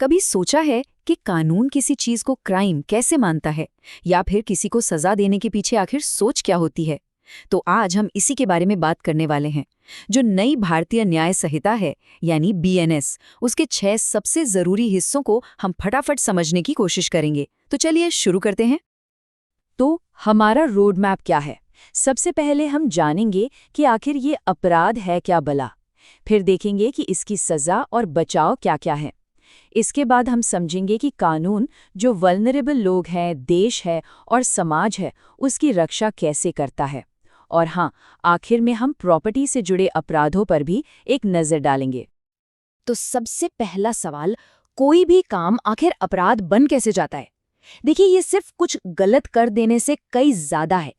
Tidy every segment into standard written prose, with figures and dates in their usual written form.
कभी सोचा है कि कानून किसी चीज को क्राइम कैसे मानता है या फिर किसी को सजा देने के पीछे आखिर सोच क्या होती है? तो आज हम इसी के बारे में बात करने वाले हैं। जो नई भारतीय न्याय संहिता है यानी बीएनएस, उसके 6 सबसे जरूरी हिस्सों को हम फटाफट समझने की कोशिश करेंगे। तो चलिए शुरू करते हैं। तो हमारा रोड मैप क्या है? सबसे पहले हम जानेंगे कि आखिर ये अपराध है क्या भला। फिर देखेंगे कि इसकी सजा और बचाव क्या क्या है। इसके बाद हम समझेंगे कि कानून जो वल्नरेबल लोग हैं, देश है और समाज है, उसकी रक्षा कैसे करता है। और हाँ, आखिर में हम प्रॉपर्टी से जुड़े अपराधों पर भी एक नज़र डालेंगे। तो सबसे पहला सवाल, कोई भी काम आखिर अपराध बन कैसे जाता है? देखिए, ये सिर्फ कुछ गलत कर देने से कई ज्यादा है।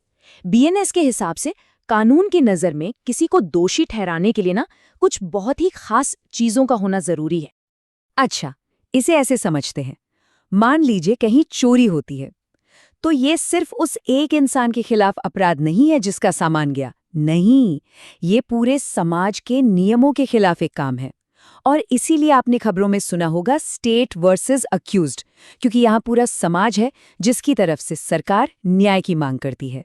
बीएनएस के हिसाब से कानून की नज़र में किसी को दोषी ठहराने के लिए कुछ बहुत ही खास चीजों का होना जरूरी है। अच्छा, इसे ऐसे समझते हैं। मान लीजिए कहीं चोरी होती है, तो ये सिर्फ उस एक इंसान के खिलाफ अपराध नहीं है जिसका सामान गया। नहीं, ये पूरे समाज के नियमों के खिलाफ एक काम है। और इसीलिए आपने खबरों में सुना होगा स्टेट वर्सेस अक्यूज्ड, क्योंकि यहाँ पूरा समाज है जिसकी तरफ से सरकार न्याय की मांग करती है।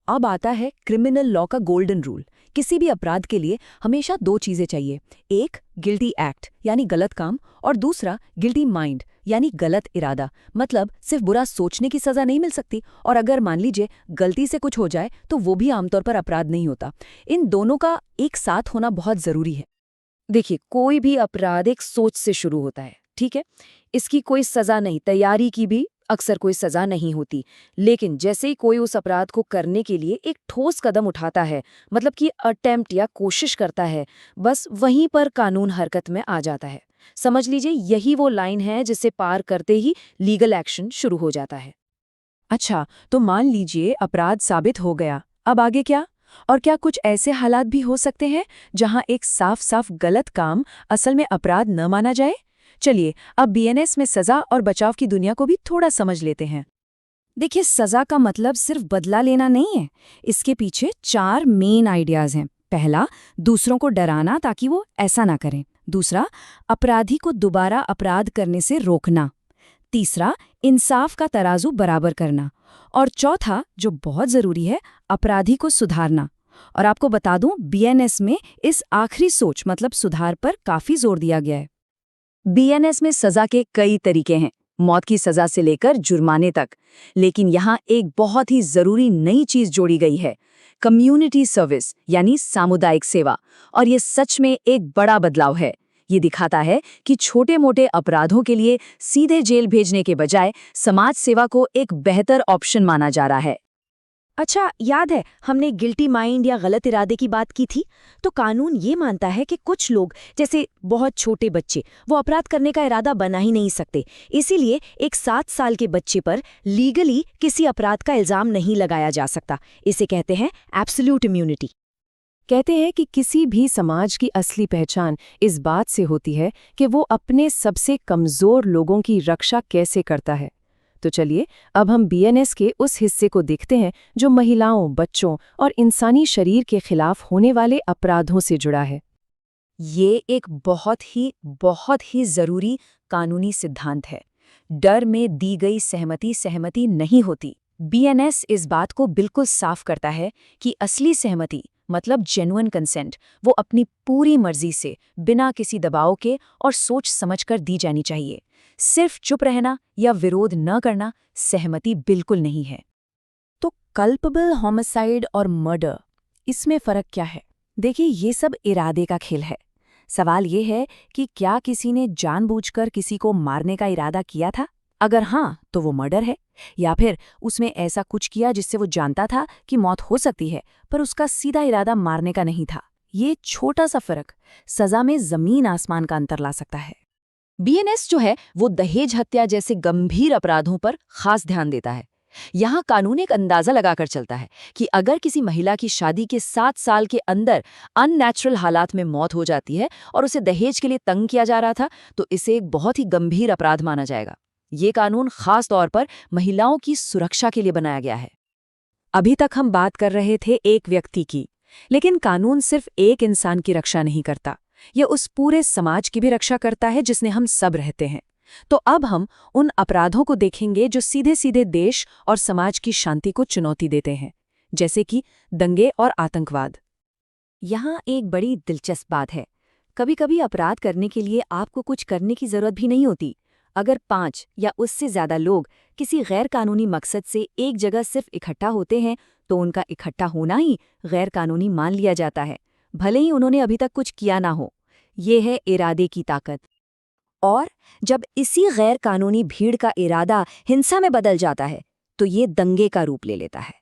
अब आता है क्रिमिनल लॉ का गोल्डन रूल। किसी भी अपराध के लिए हमेशा 2 चीजें चाहिए, एक गिल्टी एक्ट यानी गलत काम, और दूसरा गिल्टी माइंड यानी गलत इरादा। मतलब सिर्फ बुरा सोचने की सजा नहीं मिल सकती, और अगर मान लीजिए गलती से कुछ हो जाए तो वो भी आमतौर पर अपराध नहीं होता। इन दोनों का एक साथ होना बहुत जरूरी है। देखिए, कोई भी अपराध एक सोच से शुरू होता है, ठीक है? इसकी कोई सजा नहीं, तैयारी की भी अक्सर कोई सजा नहीं होती। लेकिन जैसे ही कोई उस अपराध को करने के लिए एक ठोस कदम उठाता है, मतलब कि अटेम्प्ट या कोशिश करता है, बस वहीं पर कानून हरकत में आ जाता है। समझ लीजिए यही वो लाइन है जिसे पार करते ही लीगल एक्शन शुरू हो जाता है। अच्छा, तो मान लीजिए अपराध साबित हो गया, अब आगे क्या? और क्या कुछ ऐसे हालात भी हो सकते हैं जहां एक साफ साफ गलत काम असल में अपराध न माना जाए? चलिए अब बीएनएस में सजा और बचाव की दुनिया को भी थोड़ा समझ लेते हैं। देखिए, सजा का मतलब सिर्फ बदला लेना नहीं है। इसके पीछे 4 मेन आइडियाज हैं। पहला, दूसरों को डराना ताकि वो ऐसा ना करें। दूसरा, अपराधी को दोबारा अपराध करने से रोकना। तीसरा, इंसाफ का तराजू बराबर करना। और चौथा, जो बहुत जरूरी है, अपराधी को सुधारना। और आपको बता दूं, बीएनएस में इस आखिरी सोच मतलब सुधार पर काफी जोर दिया गया है। बीएनएस में सजा के कई तरीके हैं, मौत की सजा से लेकर जुर्माने तक। लेकिन यहाँ एक बहुत ही जरूरी नई चीज जोड़ी गई है, कम्युनिटी सर्विस यानी सामुदायिक सेवा। और ये सच में एक बड़ा बदलाव है। ये दिखाता है कि छोटे मोटे अपराधों के लिए सीधे जेल भेजने के बजाय समाज सेवा को एक बेहतर ऑप्शन माना जा रहा है। अच्छा, याद है हमने गिल्टी माइंड या गलत इरादे की बात की थी? तो कानून ये मानता है कि कुछ लोग, जैसे बहुत छोटे बच्चे, वो अपराध करने का इरादा बना ही नहीं सकते। इसीलिए एक 7 साल के बच्चे पर लीगली किसी अपराध का इल्जाम नहीं लगाया जा सकता। इसे कहते हैं एब्सोल्यूट इम्यूनिटी। कहते हैं कि किसी भी समाज की असली पहचान इस बात से होती है कि वो अपने सबसे कमजोर लोगों की रक्षा कैसे करता है। तो चलिए अब हम बीएनएस के उस हिस्से को देखते हैं जो महिलाओं, बच्चों और इंसानी शरीर के खिलाफ होने वाले अपराधों से जुड़ा है। ये एक बहुत ही जरूरी कानूनी सिद्धांत है। डर में दी गई सहमति नहीं होती। बीएनएस इस बात को बिल्कुल साफ करता है कि असली सहमति मतलब जेन्युइन कंसेंट वो अपनी पूरी मर्जी से, बिना किसी दबाव के और सोच समझकर दी जानी चाहिए। सिर्फ चुप रहना या विरोध न करना सहमति बिल्कुल नहीं है। तो कल्पेबल होमिसाइड और मर्डर, इसमें फर्क क्या है? देखिए, ये सब इरादे का खेल है। सवाल ये है कि क्या किसी ने जानबूझकर किसी को मारने का इरादा किया था? अगर हाँ, तो वो मर्डर है। या फिर उसमें ऐसा कुछ किया जिससे वो जानता था कि मौत हो सकती है, पर उसका सीधा इरादा मारने का नहीं था। ये छोटा सा फर्क सजा में जमीन आसमान का अंतर ला सकता है। बीएनएस जो है वो दहेज हत्या जैसे गंभीर अपराधों पर खास ध्यान देता है। यहाँ कानून एक अंदाजा लगाकर चलता है कि अगर किसी महिला की शादी के 7 साल के अंदर अननेचुरल हालात में मौत हो जाती है और उसे दहेज के लिए तंग किया जा रहा था, तो इसे एक बहुत ही गंभीर अपराध माना जाएगा। ये कानून खास तौर पर महिलाओं की सुरक्षा के लिए बनाया गया है। अभी तक हम बात कर रहे थे एक व्यक्ति की, लेकिन कानून सिर्फ एक इंसान की रक्षा नहीं करता, यह उस पूरे समाज की भी रक्षा करता है जिसने हम सब रहते हैं। तो अब हम उन अपराधों को देखेंगे जो सीधे सीधे देश और समाज की शांति को चुनौती देते हैं, जैसे कि दंगे और आतंकवाद। यहाँ एक बड़ी दिलचस्प बात है। कभी-कभी अपराध करने के लिए आपको कुछ करने की जरूरत भी नहीं होती। अगर 5 या उससे ज्यादा लोग किसी गैर कानूनी मकसद से एक जगह सिर्फ इकट्ठा होते हैं, तो उनका इकट्ठा होना ही गैर कानूनी मान लिया जाता है, भले ही उन्होंने अभी तक कुछ किया ना हो। ये है इरादे की ताकत। और जब इसी गैर कानूनी भीड़ का इरादा हिंसा में बदल जाता है, तो ये दंगे का रूप ले लेता है।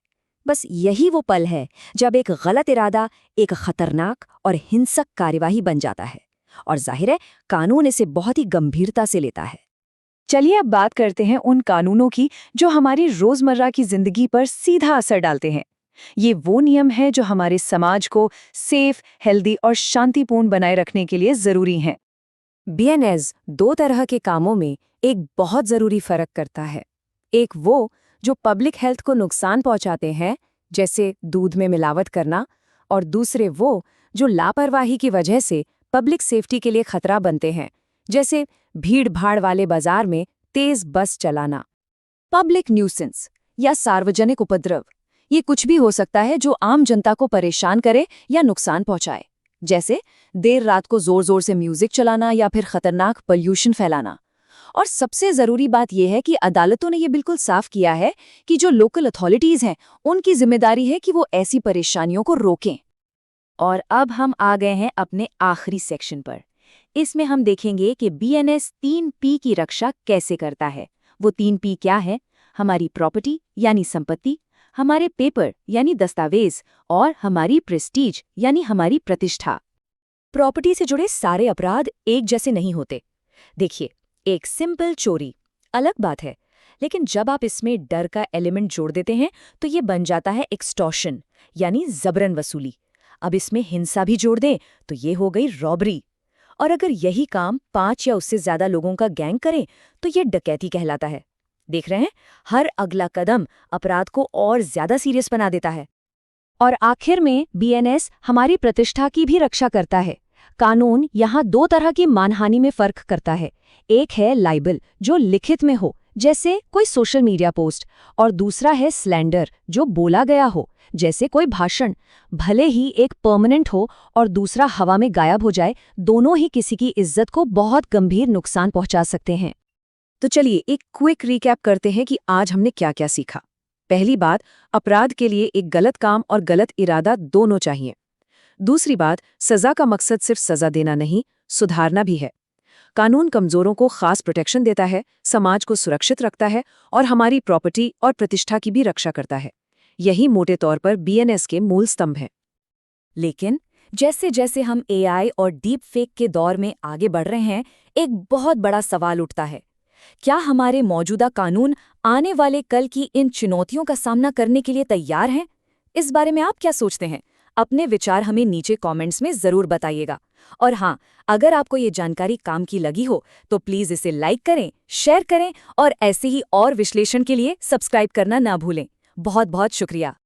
बस यही वो पल है जब एक गलत इरादा एक खतरनाक और हिंसक कार्यवाही बन जाता है, और जाहिर है कानून इसे बहुत ही गंभीरता से लेता है। चलिए अब बात करते हैं उन कानूनों की जो हमारी रोजमर्रा की जिंदगी पर सीधा असर डालते हैं। ये वो नियम हैं जो हमारे समाज को सेफ, हेल्दी और शांतिपूर्ण बनाए रखने के लिए जरूरी हैं। बीएनएस 2 तरह के कामों में एक बहुत जरूरी फर्क करता है। एक वो जो पब्लिक हेल्थ को नुकसान पहुंचाते हैं, जैसे दूध में मिलावट करना, और दूसरे वो जो लापरवाही की वजह से पब्लिक सेफ्टी के लिए खतरा बनते हैं, जैसे भीड़-भाड़ वाले बाजार में तेज बस चलाना। पब्लिक न्यूसेंस या सार्वजनिक उपद्रव, ये कुछ भी हो सकता है जो आम जनता को परेशान करे या नुकसान पहुंचाए, जैसे देर रात को जोर-जोर से म्यूजिक चलाना या फिर खतरनाक पोल्यूशन फैलाना। और सबसे जरूरी बात यह है कि अदालतों ने ये बिल्कुल साफ किया है कि जो लोकल अथॉरिटीज हैं, उनकी जिम्मेदारी है कि वो ऐसी परेशानियों को रोकें। और अब हम आ गए हैं अपने आखिरी सेक्शन पर। इसमें हम देखेंगे कि बीएनएस 3P की रक्षा कैसे करता है। वो 3P क्या है? हमारी प्रॉपर्टी यानी संपत्ति, हमारे पेपर यानी दस्तावेज, और हमारी प्रेस्टीज यानी हमारी प्रतिष्ठा। प्रॉपर्टी से जुड़े सारे अपराध एक जैसे नहीं होते। देखिए, एक सिंपल चोरी अलग बात है, लेकिन जब आप इसमें डर का एलिमेंट जोड़ देते हैं तो ये बन जाता है एक्सटॉर्शन यानी जबरन वसूली। अब इसमें हिंसा भी जोड़ दें तो ये हो गई रॉबरी। और अगर यही काम 5 या उससे ज्यादा लोगों का गैंग करे तो ये डकैती कहलाता है। देख रहे हैं, हर अगला कदम अपराध को और ज्यादा सीरियस बना देता है। और आखिर में बीएनएस हमारी प्रतिष्ठा की भी रक्षा करता है। कानून यहाँ 2 तरह की मानहानि में फर्क करता है। एक है लाइबल, जो लिखित में हो, जैसे कोई सोशल मीडिया पोस्ट, और दूसरा है स्लैंडर, जो बोला गया हो, जैसे कोई भाषण। भले ही एक परमानेंट हो और दूसरा हवा में गायब हो जाए, दोनों ही किसी की इज्जत को बहुत गंभीर नुकसान पहुंचा सकते हैं। तो चलिए एक क्विक रिकैप करते हैं कि आज हमने क्या क्या सीखा। पहली बात, अपराध के लिए एक गलत काम और गलत इरादा दोनों चाहिए। दूसरी बात, सजा का मकसद सिर्फ सजा देना नहीं, सुधारना भी है। कानून कमजोरों को खास प्रोटेक्शन देता है, समाज को सुरक्षित रखता है और हमारी प्रॉपर्टी और प्रतिष्ठा की भी रक्षा करता है। यही मोटे तौर पर बीएनएस के मूल स्तंभ हैं। लेकिन जैसे जैसे हम एआई और डीप फेक के दौर में आगे बढ़ रहे हैं, एक बहुत बड़ा सवाल उठता है। क्या हमारे मौजूदा कानून आने वाले कल की इन चुनौतियों का सामना करने के लिए तैयार हैं? इस बारे में आप क्या सोचते हैं? अपने विचार हमें नीचे कमेंट्स में जरूर बताइएगा। और हाँ, अगर आपको ये जानकारी काम की लगी हो तो प्लीज़ इसे लाइक करें, शेयर करें और ऐसे ही और विश्लेषण के लिए सब्सक्राइब करना ना भूलें। बहुत बहुत शुक्रिया।